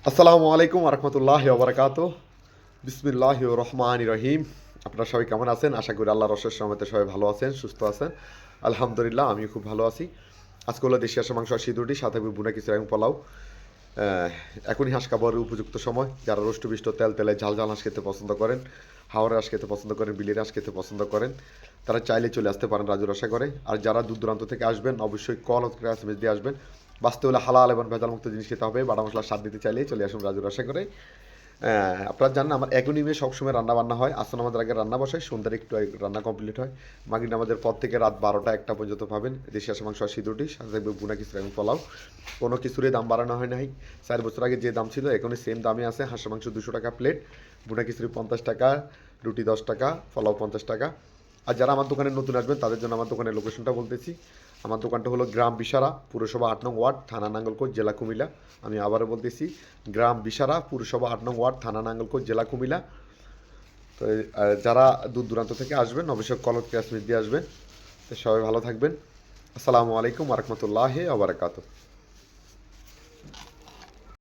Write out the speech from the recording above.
আসসালামু আলাইকুম রহমতুল্লাহ ওবরাকাত। বিসমিল্লাহ রহমান রহিম। আপনারা সবাই কেমন আছেন? আশা করি আল্লাহর অশেষ রহমতে সবাই ভালো আছেন, সুস্থ আছেন। আলহামদুলিল্লাহ, আমিও খুব ভালো আছি। আজকে হলো দেশি হাঁসের মাংস আর সিঁদুরটি, সাথে বুনা খিচুড়ি এবং পোলাও। এখনই হাঁস খাবারের উপযুক্ত সময়। যারা রোষ্টবিষ্ট তেল তেলে ঝাল ঝাল হাঁস খেতে পছন্দ করেন, হাওড়ের হাঁস খেতে পছন্দ করেন, বিলের হাঁস খেতে পছন্দ করেন, তারা চাইলে চলে আসতে পারেন রাজুর আশা করে। আর যারা দূর দূরান্ত থেকে আসবেন, অবশ্যই কল অথবা এসএমএস দিয়ে আসবেন। বাঁচতে হলে হালাল এবং ভেজালমুক্ত জিনিস খেতে হবে। বাটা মশলার স্বাদ দিতে চাইলেই চলে আসুন রাজুর আশা করে। আপনারা জানেন আমার অ্যাগ্রোনিমে সবসময় রান্না বান্না হয়। আসলে আমাদের আগে রান্না বসায়, সন্ধ্যার একটু আগে রান্না কমপ্লিট হয়। মাগরিব নামাজের পর থেকে রাত 12টা 1টা পর্যন্ত পাবেন দেশি হাঁসের মাংস আর সিঁদুরটি, সাথে থাকবে বুনা খিচুড়ি এবং পোলাও। কোনো কিছুরই দাম বাড়ানো হয় নাই। 4 বছর আগে যে দাম ছিল এখনই সেম দামে আছে। হাঁসের মাংস 200 টাকা প্লেট, বুনা খিচুড়ি 50 টাকা, রুটি 10 টাকা, পোলাও 50 টাকা। আর যারা আমার দোকানে নতুন আসবেন তাদের জন্য আমার দোকানের লোকেশনটা বলতেছি। আমার দোকানটা হলো গ্রাম বিসারা, পুরসভা 8 নং ওয়ার্ড, থানা নাঙ্গলকোট, জেলা কুমিল্লা। আমি আবারও বলতেছি, গ্রাম বিসারা, পুরসভা 8 নং ওয়ার্ড, থানা নাঙ্গলকোট, জেলা কুমিল্লা। তো যারা দূর দূরান্ত থেকে আসবেন অবশ্যই কলক ক্যাশমিট দিয়ে আসবেন। তো সবাই ভালো থাকবেন। আসসালামু আলাইকুম রহমতুল্লাহ ওবরাকাতুহ।